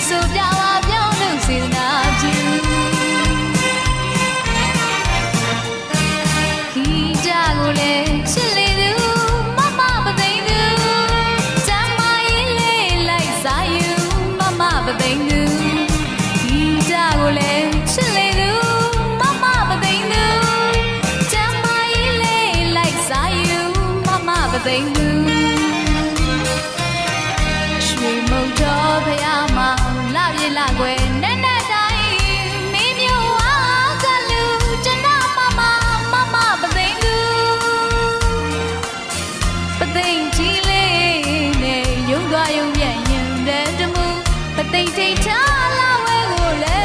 ဆိုပြပါပြောင်းလို့စေနာပြူခီကြကိုလည်းချစ်လေသူမမပသိမ့်သူစမ်းမရေးလေးလိုက်စားယူမမပသိမ့်သူခီကြကိုလည်းချစ်လေသူမမပသိမ့်သူစမ်းမရေးလေးလိုက်စားယူမမပသိမ့်သူမုံတော်ဖယားမောင်လာပြေလာကွယ်နဲ့နဲ့တိုင်းမင်းမျိုးဝါကလူကျွန်တော်မမပသိမ့်သူပသိမ့်ကြီးလေးနဲ့ယုံသွားယုံပြန်ရင်တဲ့တမှုပသိမ့်ထိတ်ထားလာဝဲကိုလေ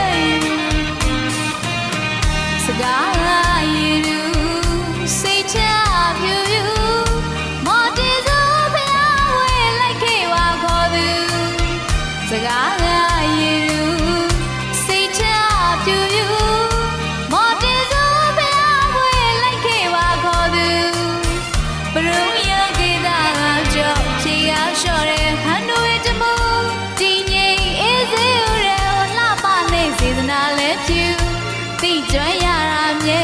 စကားရည်သူစိတ်ချဖြူဖြူမော်တီစုဖယားဝဲလိုက်ခဲ့ပါခေါ်သူစကားရည်သူစိတ်ချဖြူဖြူမော်တီစုဖယားဝဲလိုက်ခဲ့ပါခေါ်သူပရုံရကေတာကြောင့်ဖြေရလျှော့တဲ့ဟန်တို့ရဲ့တမူတီငိမ့်အေးစေရလှပနေစေတနာလည်းဖြူသိကျွမ်းရတာမြဲ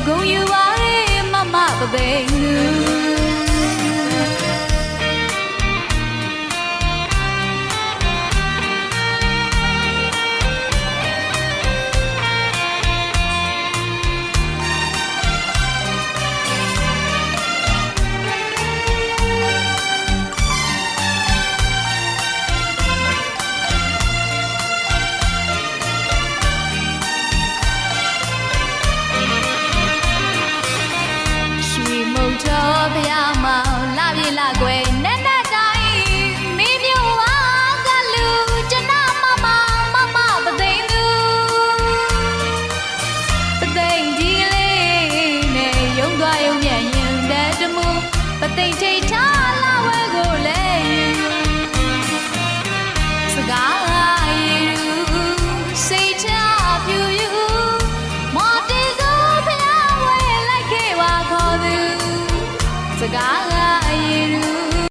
ဂုံယူပါရဲ့မမပသိမ့်